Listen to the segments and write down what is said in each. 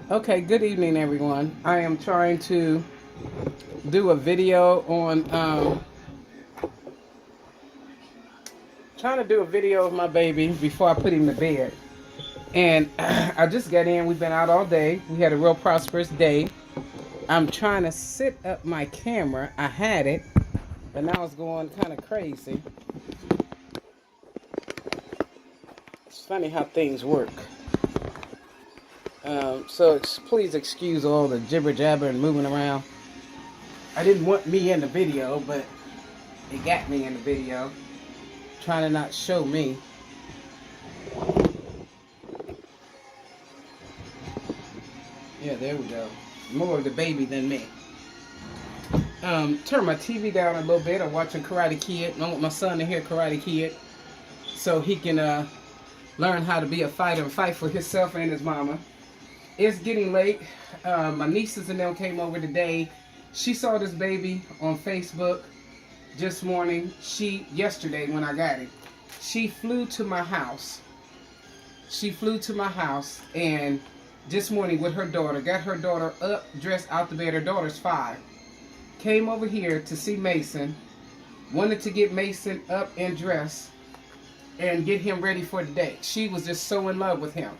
Okay, good evening, everyone. I am trying to do a video on of my baby before I put him to bed. And I just got in. We've been out all day. We had a real prosperous day. I'm trying to set up my camera. I had it, but now it's going kind of crazy. It's funny how things work. Please excuse all the jibber jabber and moving around. I didn't want me in the video, but it got me in the video. Trying to not show me. Yeah, there we go. More of the baby than me. Turn my TV down a little bit. I'm watching Karate Kid. I want my son to hear Karate Kid so he can learn how to be a fighter and fight for himself and his mama. It's getting late. My nieces and them came over today. She saw this baby on Facebook this morning. Yesterday when I got it, she flew to my house. And this morning with her daughter, got her daughter up, dressed out the bed. Her daughter's 5. Came over here to see Mason. Wanted to get Mason up and dressed and get him ready for the day. She was just so in love with him.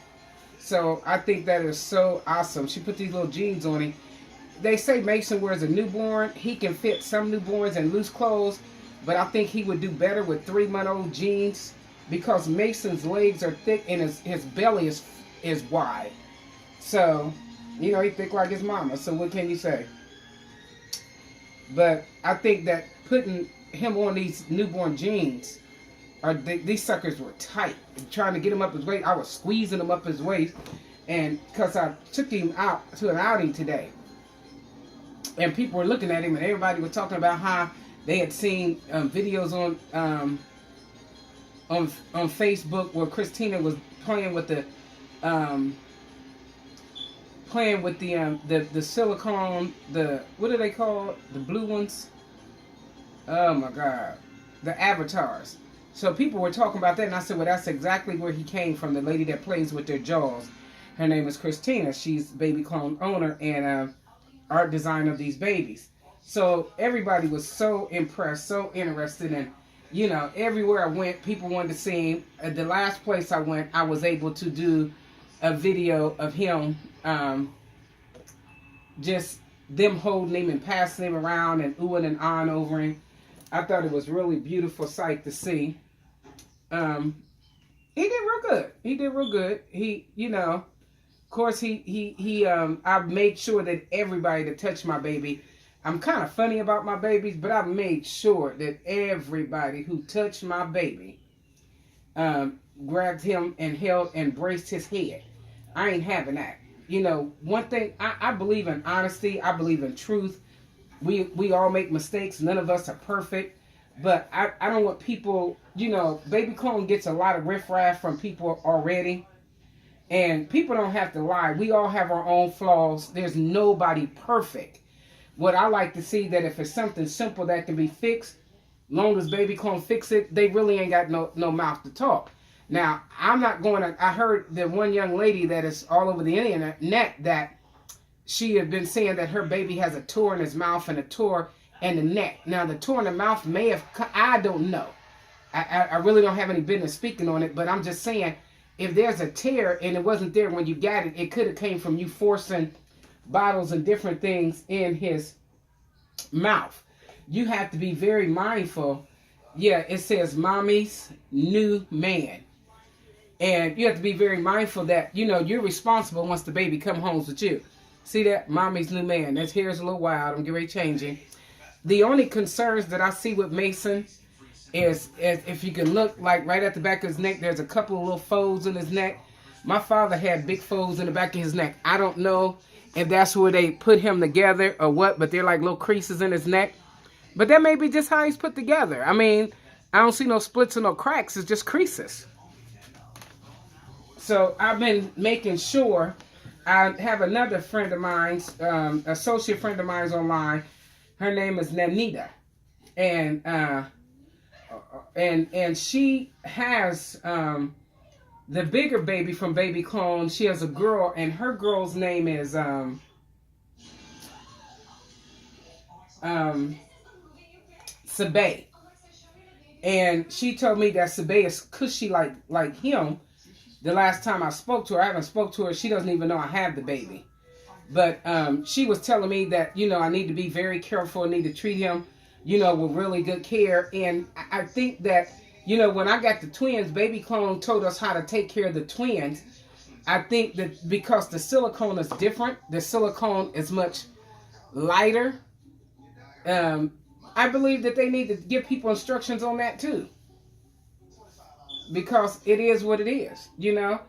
So I think that is so awesome. She put these little jeans on him. They say Mason wears a newborn. He can fit some newborns in loose clothes, but I think he would do better with 3-month-old jeans because Mason's legs are thick and his belly is wide. So, you know, he thick like his mama. So what can you say? But I think that putting him on these newborn jeans, these suckers were tight. Trying to get him up his waist, I was squeezing him up his waist, and because I took him out to an outing today, and people were looking at him, and everybody was talking about how they had seen videos on Facebook where Christina was playing with the silicone, what are they called? The blue ones? Oh my God. The avatars. So people were talking about that, and I said, well, that's exactly where he came from, the lady that plays with their jaws. Her name is Christina. She's baby clone owner and art designer of these babies. So everybody was so impressed, so interested, and you know, everywhere I went, people wanted to see him. At the last place I went, I was able to do a video of him, just them holding him and passing him around and oohing and ahhing over him. I thought it was really beautiful sight to see. He did real good. He, you know, of course I made sure that everybody that touched my baby, I'm kind of funny about my babies, but I made sure that everybody who touched my baby, grabbed him and held and braced his head. I ain't having that. You know, one thing, I believe in honesty. I believe in truth. We all make mistakes. None of us are perfect. But I don't want people, you know, baby clone gets a lot of riffraff from people already. And people don't have to lie. We all have our own flaws. There's nobody perfect. What I like to see that if it's something simple that can be fixed, long as baby clone fix it, they really ain't got no mouth to talk. Now, I'm not going to, I heard that one young lady that is all over the internet that she had been saying that her baby has a tumor in his mouth and a tumor in the neck. Now, the tumor in the mouth may have, I don't know. I really don't have any business speaking on it, but I'm just saying, if there's a tear and it wasn't there when you got it, it could have came from you forcing bottles and different things in his mouth. You have to be very mindful. Yeah, it says mommy's new man. And you have to be very mindful that, you know, you're responsible once the baby come home with you. See that? Mommy's new man. His hair's a little wild. I'm getting ready changing. The only concerns that I see with Mason is if you can look, like right at the back of his neck, there's a couple of little folds in his neck. My father had big folds in the back of his neck. I don't know if that's where they put him together or what, but they're like little creases in his neck. But that may be just how he's put together. I mean, I don't see no splits or no cracks. It's just creases. So I've been making sure. I have another friend of mine, associate friend of mine online. Her name is Nanita. And she has the bigger baby from Baby Clone, she has a girl, and her girl's name is Sabe. And she told me that Sabe is cushy like him. The last time I spoke to her, I haven't spoke to her. She doesn't even know I have the baby. But she was telling me that, I need to be very careful. I need to treat him, with really good care. And I think that, when I got the twins, Baby Clone told us how to take care of the twins. I think that because the silicone is different, the silicone is much lighter. I believe that they need to give people instructions on that too. Because it is what it is, And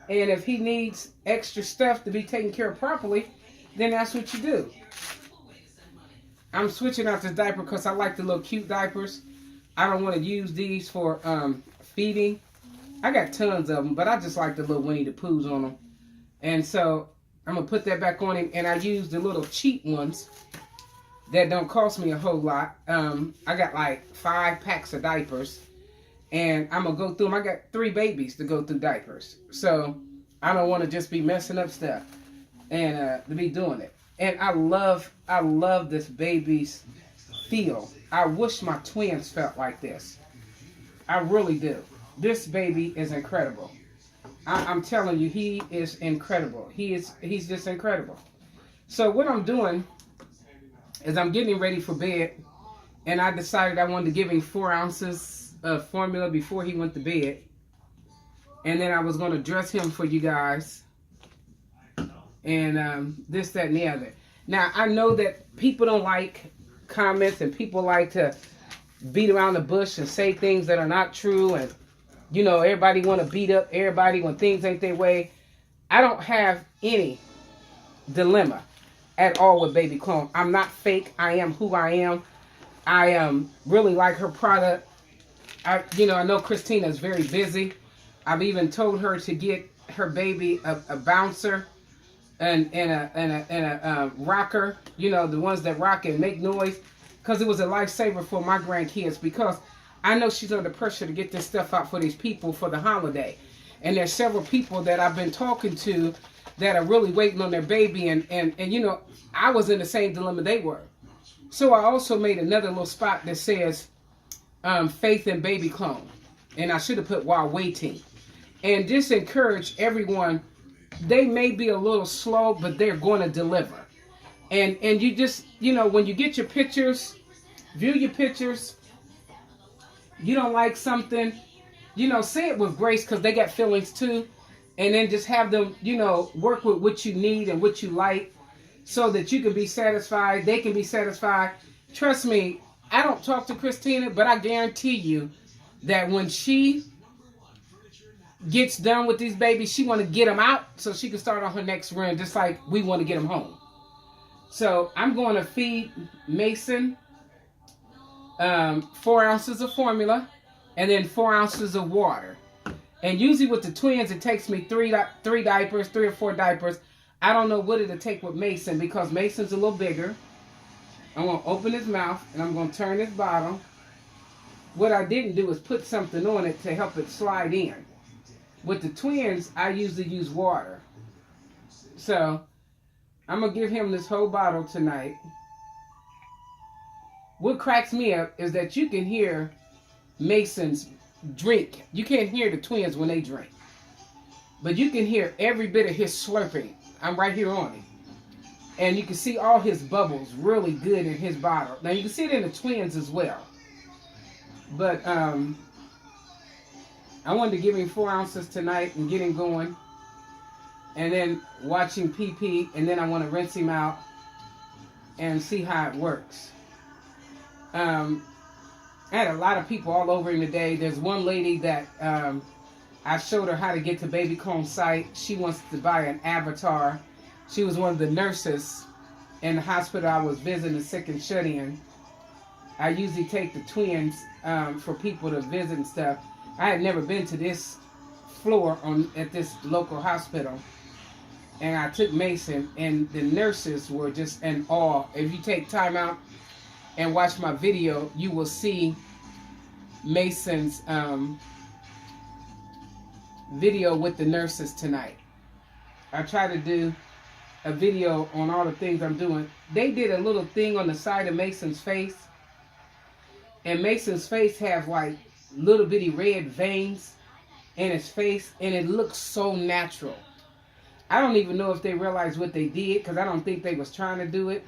if he needs extra stuff to be taken care of properly, then that's what you do. I'm switching out this diaper because I like the little cute diapers. I don't want to use these for feeding. I got tons of them, but I just like the little Winnie the Poohs on them. And so I'm going to put that back on him. And I use the little cheap ones that don't cost me a whole lot. I got like 5 packs of diapers. And I'm going to go through them. I got 3 babies to go through diapers. So I don't want to just be messing up stuff and to be doing it. And I love this baby's feel. I wish my twins felt like this. I really do. This baby is incredible. I'm telling you, he is incredible. He's just incredible. So what I'm doing is I'm getting ready for bed. And I decided I wanted to give him 4 ounces of formula before he went to bed. And then I was going to dress him for you guys. And this, that, and the other. Now, I know that people don't like comments and people like to beat around the bush and say things that are not true. And, everybody want to beat up everybody when things ain't their way. I don't have any dilemma at all with Baby Clone. I'm not fake. I am who I am. I really like her product. I know Christina is very busy. I've even told her to get her baby a bouncer and a rocker, the ones that rock and make noise, because it was a lifesaver for my grandkids, because I know she's under pressure to get this stuff out for these people for the holiday. And there's several people that I've been talking to that are really waiting on their baby, and I was in the same dilemma they were. So I also made another little spot that says Faith in Baby Clone, and I should have put while waiting. And just encourage everyone, they may be a little slow, but they're going to deliver. And you just, when you get your pictures, view your pictures, you don't like something, say it with grace, because they got feelings too. And then just have them, work with what you need and what you like, so that you can be satisfied, they can be satisfied. Trust me, I don't talk to Christina, but I guarantee you that when she gets done with these babies, she want to get them out so she can start on her next run, just like we want to get them home. So I'm going to feed Mason 4 ounces of formula and then 4 ounces of water. And usually with the twins, it takes me 3 diapers, 3 or 4 diapers. I don't know what it'll take with Mason, because Mason's a little bigger. I'm going to open his mouth and I'm going to turn his bottle. What I didn't do is put something on it to help it slide in. With the twins, I usually use water. So I'm going to give him this whole bottle tonight. What cracks me up is that you can hear Mason's drink. You can't hear the twins when they drink. But you can hear every bit of his slurping. I'm right here on him. And you can see all his bubbles really good in his bottle. Now you can see it in the twins as well. But I wanted to give him 4 ounces tonight and get him going. And then watch him pee. And then I want to rinse him out and see how it works. I had a lot of people all over him today. There's one lady that I showed her how to get to Baby Clone's site. She wants to buy an avatar. She was one of the nurses in the hospital I was visiting, sick and shut in. I usually take the twins for people to visit and stuff. I had never been to this floor at this local hospital. And I took Mason, and the nurses were just in awe. If you take time out and watch my video, you will see Mason's video with the nurses tonight. I try to do a video on all the things I'm doing. They did a little thing on the side of Mason's face. And Mason's face have like little bitty red veins in his face. And it looks so natural. I don't even know if they realized what they did, because I don't think they was trying to do it.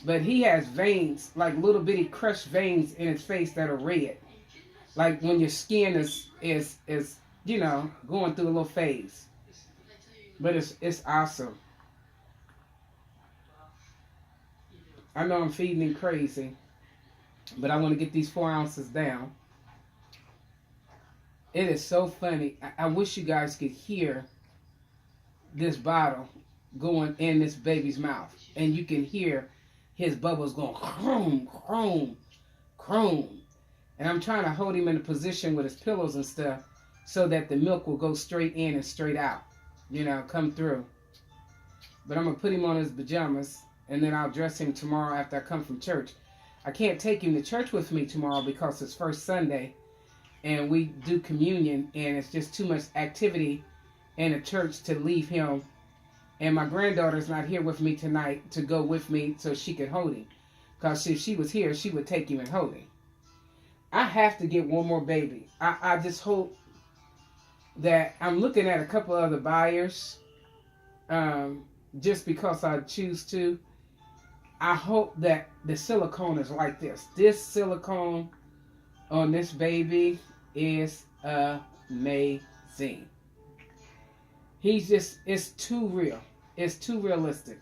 But he has veins, like little bitty crushed veins in his face that are red. Like when your skin is you know, going through a little phase. But it's awesome. I know I'm feeding him crazy, but I want to get these 4 ounces down. It is so funny. I wish you guys could hear this bottle going in this baby's mouth. And you can hear his bubbles going chrome, chrome, chrome. And I'm trying to hold him in a position with his pillows and stuff so that the milk will go straight in and straight out. You know, come through. But I'm going to put him on his pajamas, and then I'll dress him tomorrow after I come from church. I can't take him to church with me tomorrow because it's first Sunday, and we do communion, and it's just too much activity in a church to leave him. And my granddaughter's not here with me tonight to go with me so she could hold him. Because if she was here, she would take him and hold him. I have to get one more baby. I just hope that I'm looking at a couple other buyers just because I choose to. I hope that the silicone is like this. This silicone on this baby is amazing. He's just, it's too real. It's too realistic.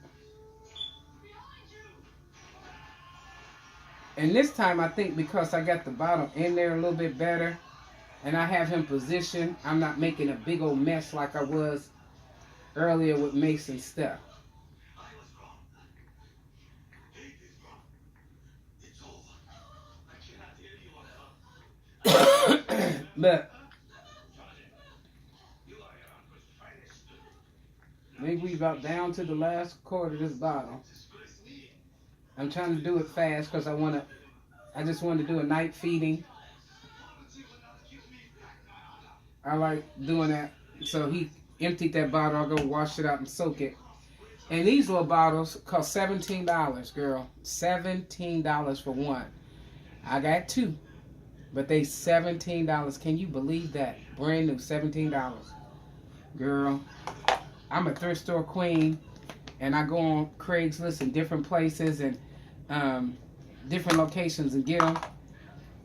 And this time I think because I got the bottle in there a little bit better, and I have him positioned, I'm not making a big old mess like I was earlier with Mason's stuff. But I think we about down to the last quarter of this bottle. I'm trying to do it fast because I just want to do a night feeding. I like doing that. So he emptied that bottle. I'll go wash it out and soak it. And these little bottles cost $17, girl. $17 for one. I got 2. But they $17. Can you believe that? Brand new, $17. Girl, I'm a thrift store queen. And I go on Craigslist and different places and different locations and get them.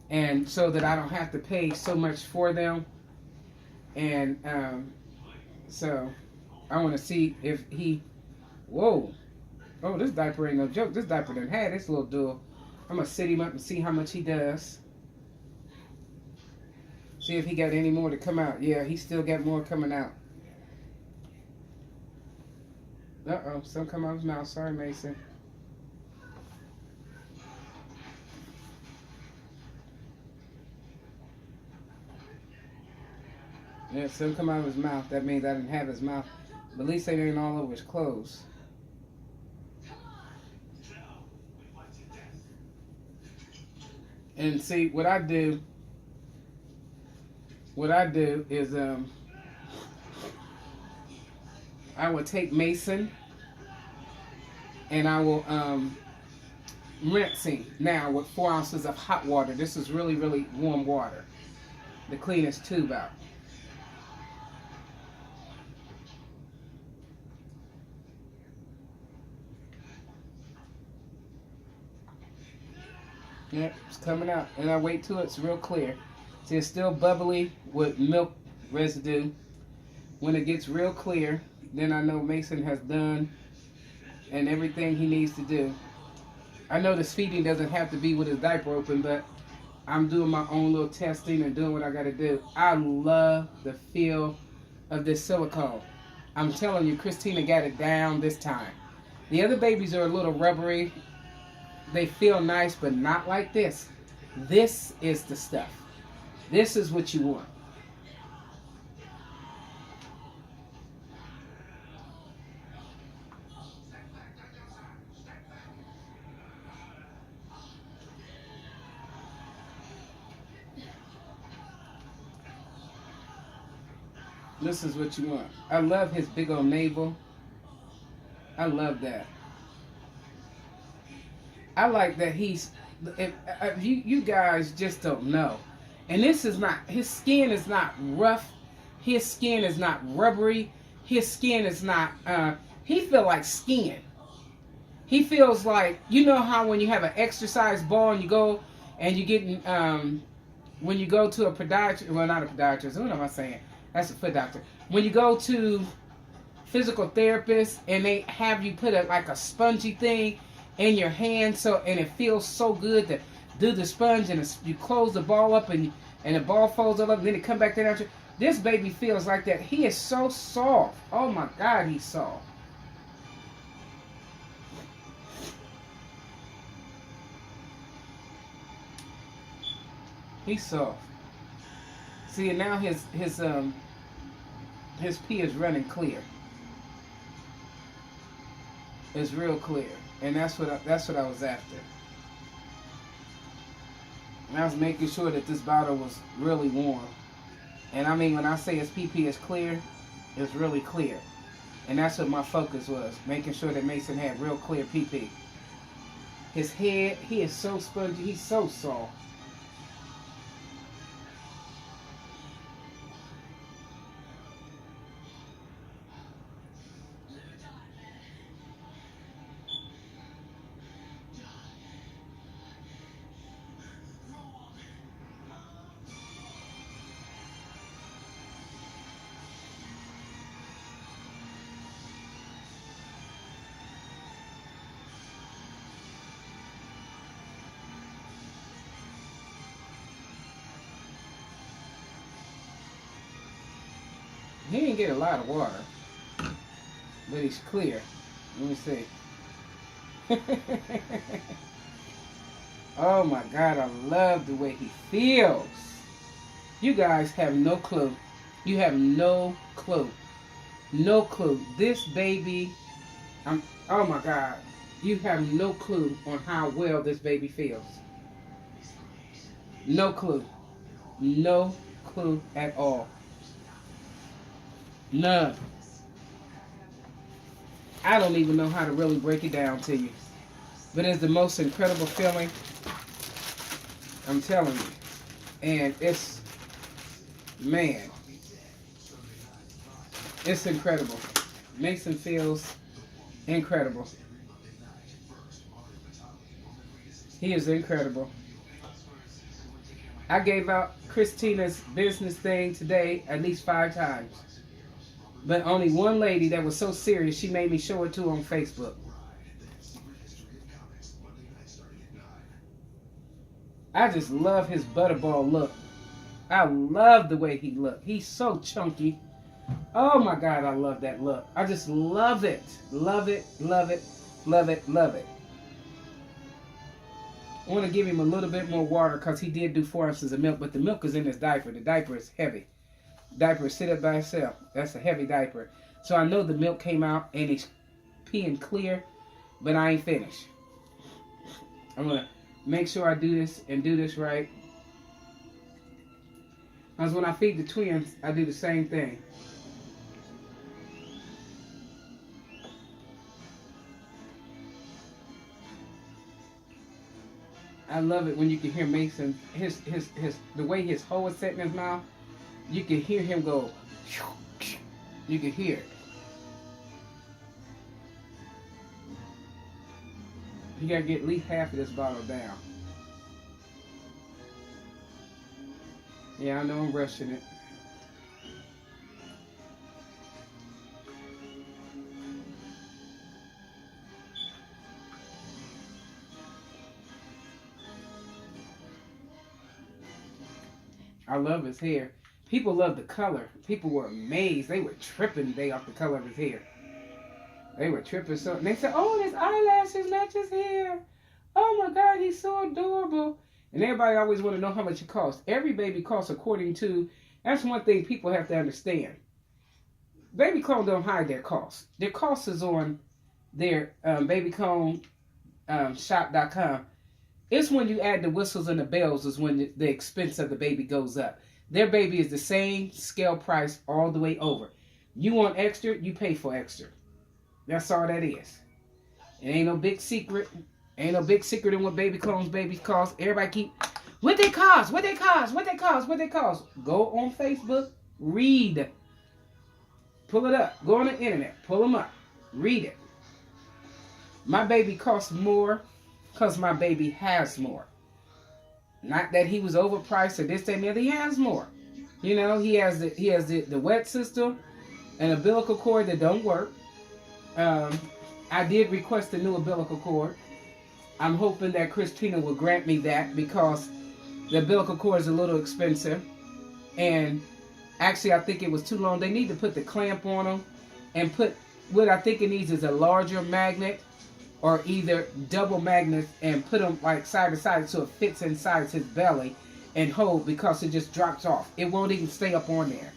And so that I don't have to pay so much for them. And so I want to see if he... Whoa. Oh, this diaper ain't no joke. This diaper done had this little duel. I'm going to sit him up and see how much he does. See if he got any more to come out. Yeah, he still got more coming out. Uh-oh, some come out of his mouth. Sorry, Mason. Yeah, some come out of his mouth. That means I didn't have his mouth. But at least they ain't all over his clothes. And see, what I do is I will take Mason and I will rinse him now with 4 ounces of hot water. This is really, really warm water. The cleanest tube out. Yep, it's coming out. And I wait till it's real clear. See, it's still bubbly with milk residue. When it gets real clear, then I know Mason has done and everything he needs to do. I know this feeding doesn't have to be with his diaper open, but I'm doing my own little testing and doing what I got to do. I love the feel of this silicone. I'm telling you, Christina got it down this time. The other babies are a little rubbery. They feel nice, but not like this. This is the stuff. This is what you want. This is what you want. I love his big old navel. I love that. I like that you guys just don't know. And this is not, his skin is not rough. His skin is not rubbery. His skin is not, he feel like skin. He feels like, you know how when you have an exercise ball and you go and you get, when you go to a podiatrist, well, not a podiatrist, what am I saying? That's a foot doctor. When you go to physical therapist and they have you put like a spongy thing in your hand, so, and it feels so good to do the sponge, and you close the ball up and the ball folds all up and then it come back down. This baby feels like that. He is so soft. Oh my God, he's soft. He's soft. See, and now his pee is running clear. It's real clear, and that's what I was after. And I was making sure that this bottle was really warm. And I mean, when I say his pee is clear, it's really clear. And that's what my focus was, making sure that Mason had real clear pee. His head, he is so spongy, he's so soft. He didn't get a lot of water, but he's clear. Let me see. Oh my God, I love the way he feels. You guys have no clue. You have no clue. No clue. This baby, oh my God. You have no clue on how well this baby feels. No clue. No clue at all. None. I don't even know how to really break it down to you. But it's the most incredible feeling. I'm telling you. And it's, man, it's incredible. Mason feels incredible. He is incredible. I gave out Christina's business thing today at least 5 times. But only one lady that was so serious, she made me show it to on Facebook. I just love his butterball look. I love the way he looked. He's so chunky. Oh my God, I love that look. I just love it. Love it, love it, love it, love it. I want to give him a little bit more water because he did do 4 ounces of milk, but the milk is in his diaper. The diaper is heavy. Diaper sit up by itself. That's a heavy diaper. So I know the milk came out and it's peeing clear, but I ain't finished. I'm going to make sure I do this and do this right. Because when I feed the twins, I do the same thing. I love it when you can hear Mason, the way his hole is set in his mouth. You can hear him go, you can hear it. You gotta get at least half of this bottle down. Yeah, I know I'm rushing it. I love his hair. People love the color. People were amazed. They were tripping today off the color of his hair. They were tripping so. They said, "Oh, his eyelashes match his hair. Oh my God, he's so adorable." And everybody always want to know how much it costs. Every baby costs according to. That's one thing people have to understand. Baby clone don't hide their costs. Their cost is on their babyconeshop.com. It's when you add the whistles and the bells is when the expense of the baby goes up. Their baby is the same scale price all the way over. You want extra, you pay for extra. That's all that is. It ain't no big secret. Ain't no big secret in what baby clones babies cost. Everybody keep, what they cost, what they cost, what they cost, what they cost. Go on Facebook, read. Pull it up. Go on the internet, pull them up. Read it. My baby costs more because my baby has more. Not that he was overpriced or this, that, and the other. He has more. You know, he has the wet system, an umbilical cord that don't work. I did request a new umbilical cord. I'm hoping that Christina will grant me that because the umbilical cord is a little expensive. And actually, I think it was too long. They need to put the clamp on them and put, what I think it needs is a larger magnet or either double magnets and put them like side to side so it fits inside his belly and hold, because it just drops off. It won't even stay up on there.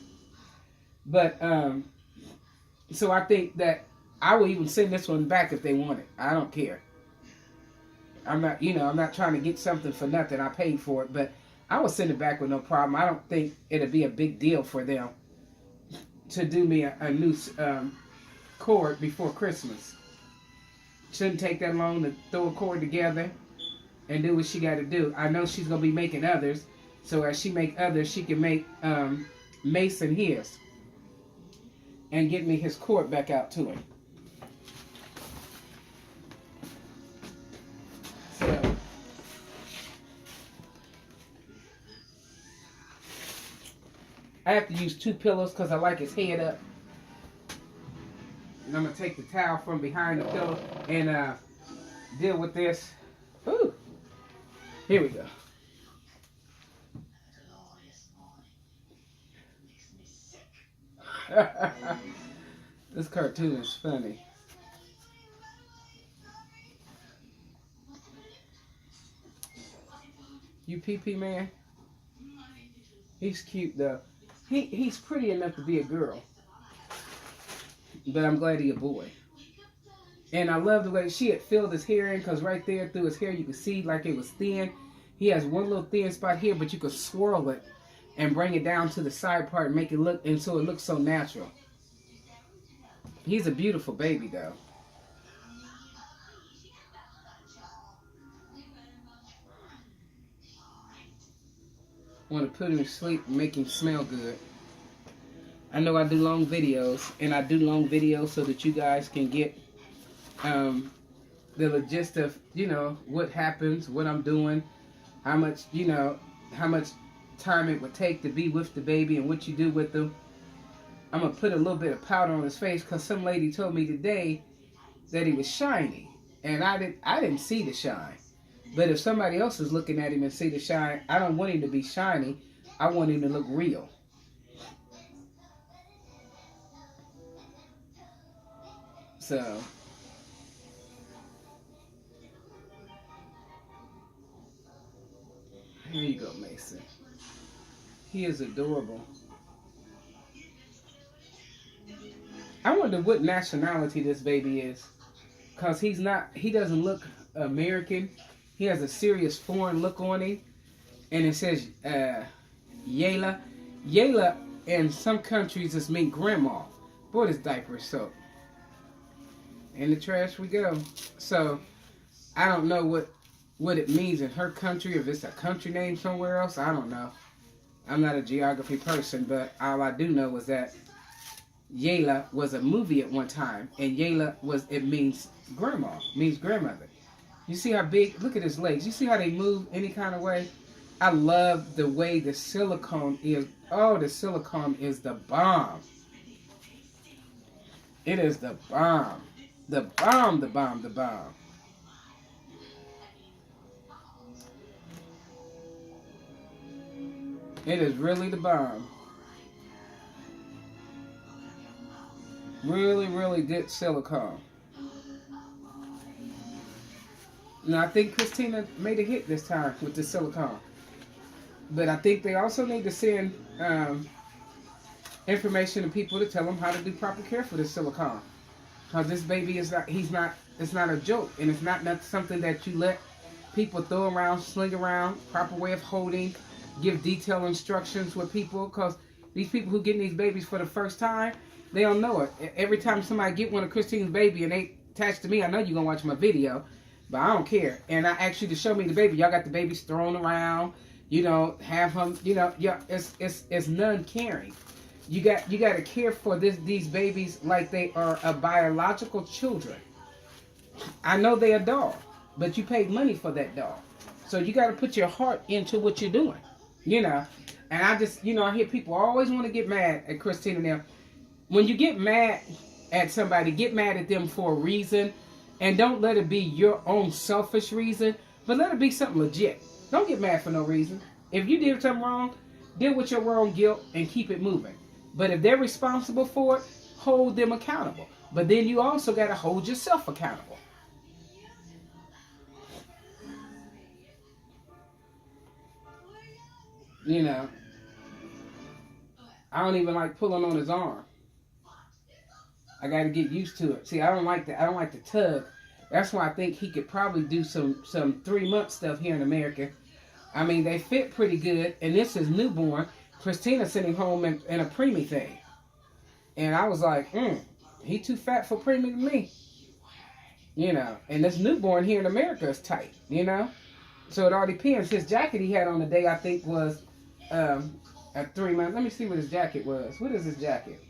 But, so I think that I will even send this one back if they want it. I don't care. I'm not trying to get something for nothing. I paid for it, but I will send it back with no problem. I don't think it'll be a big deal for them to do me a new cord before Christmas. Shouldn't take that long to throw a cord together and do what she got to do. I know she's going to be making others, so as she make others, she can make Mason his and get me his cord back out to him. So, I have to use 2 pillows because I like his head up. And I'm going to take the towel from behind the pillow and deal with this. Ooh. Here we go. This cartoon is funny. You pee-pee man? He's cute though. He's pretty enough to be a girl. But I'm glad he's a boy. And I love the way she had filled his hair in, because right there through his hair you could see like it was thin. He has one little thin spot here, but you could swirl it and bring it down to the side part and make it look, and so it looks so natural. He's a beautiful baby though. Want to put him to sleep and make him smell good. I know I do long videos, and I do long videos so that you guys can get the gist of, what happens, what I'm doing, how much time it would take to be with the baby and what you do with them. I'm going to put a little bit of powder on his face because some lady told me today that he was shiny, and I didn't see the shine. But if somebody else is looking at him and see the shine, I don't want him to be shiny. I want him to look real. So, here you go, Mason. He is adorable. I wonder what nationality this baby is. Because he doesn't look American. He has a serious foreign look on him. And it says, Yayla. Yayla in some countries just mean grandma. Boy, this diaper is soaked. In the trash we go. So, I don't know what it means in her country, if it's a country name somewhere else, I don't know. I'm not a geography person, but all I do know is that Yayla was a movie at one time, and Yayla it means grandma, means grandmother. You see how big, look at his legs. You see how they move any kind of way? I love the way the silicone is. Oh, the silicone is the bomb. It is the bomb. The bomb, the bomb, the bomb. It is really the bomb. Really, really good silicone. Now, I think Christina made a hit this time with the silicone. But I think they also need to send information to people to tell them how to do proper care for the silicone. Because this baby it's not a joke. And it's not something that you let people throw around, sling around. Proper way of holding, give detailed instructions with people, because these people who getting these babies for the first time, they don't know it. Every time somebody get one of Christine's baby and they attach to me, I know you're gonna watch my video, but I don't care. And I ask you to show me the baby. Y'all got the babies thrown around, you know, have them, you know, yeah, it's none caring. You got to care for these babies like they are a biological children. I know they're a doll, but you paid money for that doll. So you got to put your heart into what you're doing, you know. And I just, you know, I hear people always want to get mad at Christina now. When you get mad at somebody, get mad at them for a reason, and don't let it be your own selfish reason, but let it be something legit. Don't get mad for no reason. If you did something wrong, deal with your own guilt and keep it moving. But if they're responsible for it, hold them accountable. But then you also got to hold yourself accountable. You know, I don't even like pulling on his arm. I got to get used to it. See, I don't like the tug. That's why I think he could probably do some 3-month stuff here in America. I mean, they fit pretty good, and this is newborn. Christina sitting home in a preemie thing. And I was like, he too fat for preemie to me. You know, and this newborn here in America is tight, you know. So it all depends. His jacket he had on the day, I think, was at 3 months. Let me see what his jacket was. What is his jacket?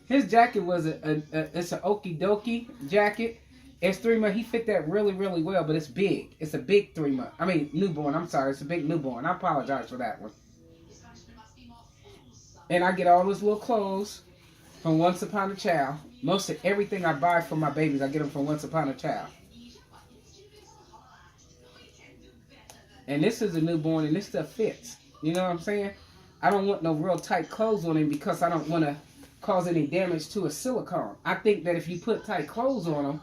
His jacket was it's an okie dokie jacket. It's 3 months. He fit that really, really well, but it's big. It's a big 3 month. I mean, newborn. I'm sorry. It's a big newborn. I apologize for that one. And I get all those little clothes from Once Upon a Child. Most of everything I buy for my babies, I get them from Once Upon a Child. And this is a newborn, and this stuff fits. You know what I'm saying? I don't want no real tight clothes on him because I don't want to cause any damage to a silicone. I think that if you put tight clothes on him,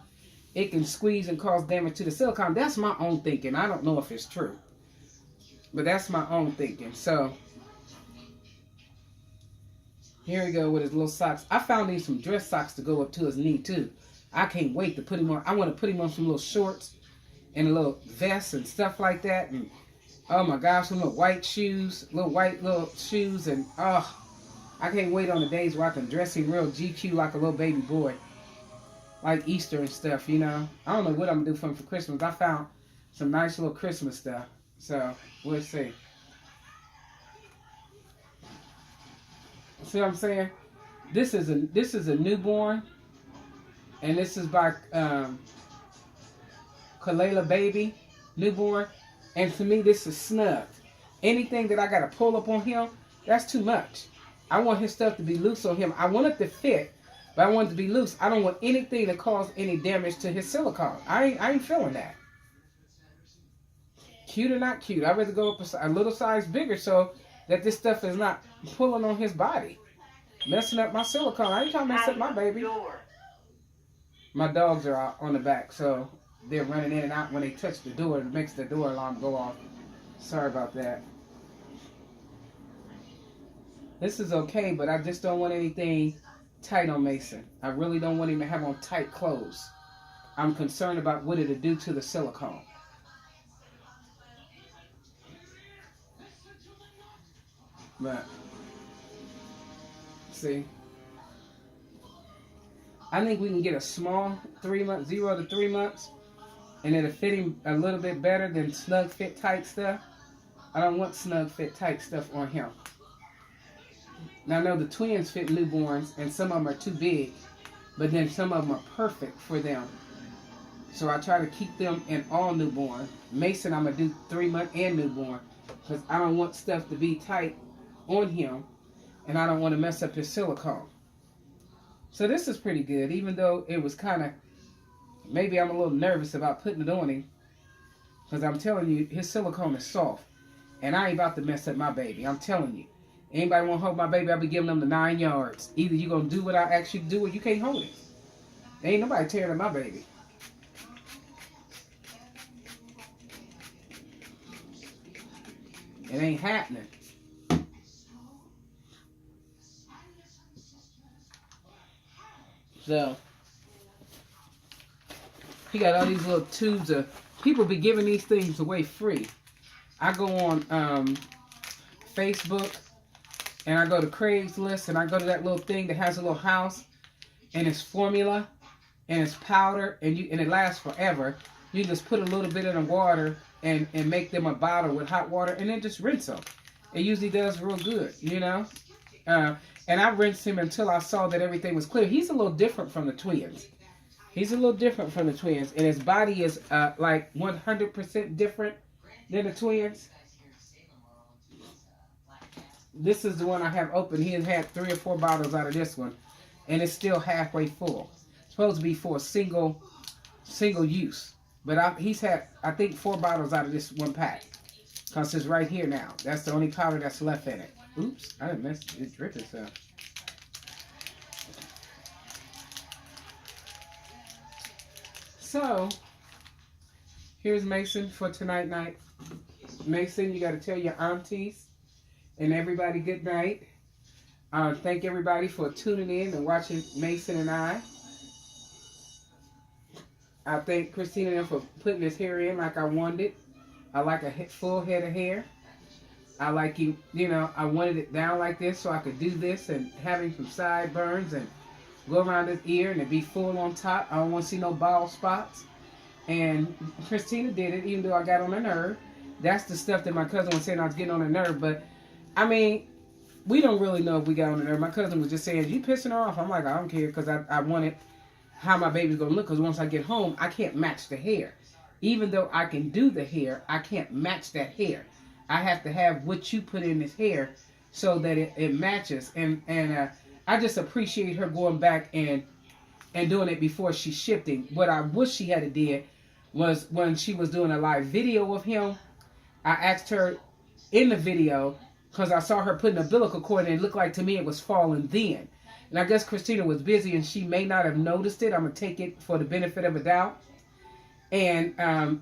it can squeeze and cause damage to the silicone. That's my own thinking. I don't know if it's true. But that's my own thinking. So, here we go with his little socks. I found him some dress socks to go up to his knee, too. I can't wait to put him on. I want to put him on some little shorts and a little vest and stuff like that. And, oh, my gosh, some little white shoes. Little shoes. And, oh, I can't wait on the days where I can dress him real GQ like a little baby boy. Like Easter and stuff, you know. I don't know what I'm going to do for him for Christmas. I found some nice little Christmas stuff. So, we'll see. See what I'm saying? This is a newborn. And this is by Kalela Baby. Newborn. And to me, this is snug. Anything that I got to pull up on him, that's too much. I want his stuff to be loose on him. I want it to fit. But I want it to be loose. I don't want anything to cause any damage to his silicone. I ain't feeling that. Cute or not cute. I'd rather go up a little size bigger so that this stuff is not pulling on his body. Messing up my silicone. I ain't trying to mess up my baby. My dogs are out on the back, so they're running in and out. When they touch the door, it makes the door alarm go off. Sorry about that. This is okay, but I just don't want anything tight on Mason. I really don't want him to have on tight clothes. I'm concerned about what it'll do to the silicone. But, see, I think we can get a small 3 months, 0 to 3 months, and it'll fit him a little bit better than snug fit tight stuff. I don't want snug fit tight stuff on him. Now I know the twins fit newborns, and some of them are too big, but then some of them are perfect for them. So I try to keep them in all newborn. Mason, I'm going to do 3 month and newborn, because I don't want stuff to be tight on him, and I don't want to mess up his silicone. So this is pretty good, even though it was kind of, maybe I'm a little nervous about putting it on him, because I'm telling you, his silicone is soft, and I ain't about to mess up my baby. I'm telling you. Anybody want to hold my baby, I'll be giving them the 9 yards. Either you're going to do what I ask you to do, or you can't hold it. Ain't nobody tearing up my baby. It ain't happening. So, he got all these little tubes of, people be giving these things away free. I go on Facebook and I go to Craigslist and I go to that little thing that has a little house and it's formula and it's powder and it lasts forever. You just put a little bit in the water and make them a bottle with hot water and then just rinse them. It usually does real good, you know. And I rinsed him until I saw that everything was clear. He's a little different from the twins. He's a little different from the twins, and his body is like 100% different than the twins. This is the one I have open. He has had 3 or 4 bottles out of this one, and it's still halfway full. It's supposed to be for single use, but he's had I think 4 bottles out of this one pack. Cause it's right here now. That's the only powder that's left in it. Oops, I didn't mess it. Dripping stuff. So here's Mason for tonight night. Mason, you got to tell your aunties and everybody good night. Thank everybody for tuning in and watching Mason and I. I thank Christina for putting his hair in like I wanted. I like a full head of hair. I like you know, I wanted it down like this so I could do this and having some sideburns and go around his ear and it be full on top. I don't want to see no bald spots. And Christina did it even though I got on her nerve. That's the stuff that my cousin was saying I was getting on her nerve. But, I mean, we don't really know if we got on her nerve. My cousin was just saying, you pissing her off? I'm like, I don't care because I wanted how my baby's going to look because once I get home, I can't match the hair. Even though I can do the hair, I can't match that hair. I have to have what you put in this hair so that it matches. And I just appreciate her going back and doing it before she's shifting. What I wish she had did was when she was doing a live video of him, I asked her in the video, because I saw her putting a umbilical cord and it looked like to me it was falling then. And I guess Christina was busy and she may not have noticed it. I'm going to take it for the benefit of a doubt. And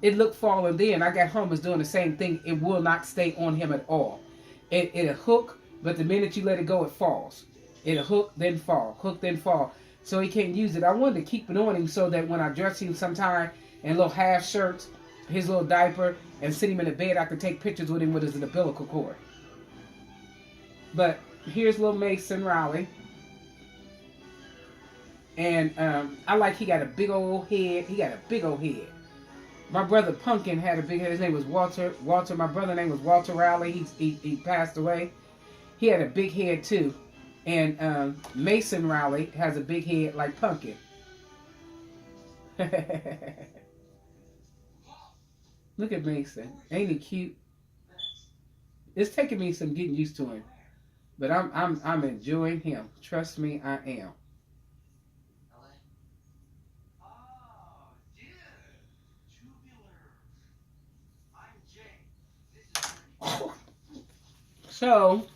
it looked falling then. I got home, was doing the same thing. It will not stay on him at all. It'll hook, but the minute you let it go, it falls. It'll hook, then fall. Hook, then fall. So he can't use it. I wanted to keep it on him so that when I dress him sometime in little half shirts, his little diaper, and sit him in the bed, I could take pictures with him with his umbilical cord. But here's little Mason Riley. And I like he got a big old head. He got a big old head. My brother Pumpkin had a big head. His name was Walter. My brother's name was Walter Riley. He passed away. He had a big head too. And Mason Riley has a big head like Pumpkin. Look at Mason. Ain't he cute? It's taking me some getting used to him. But I'm enjoying him. Trust me, I am. So,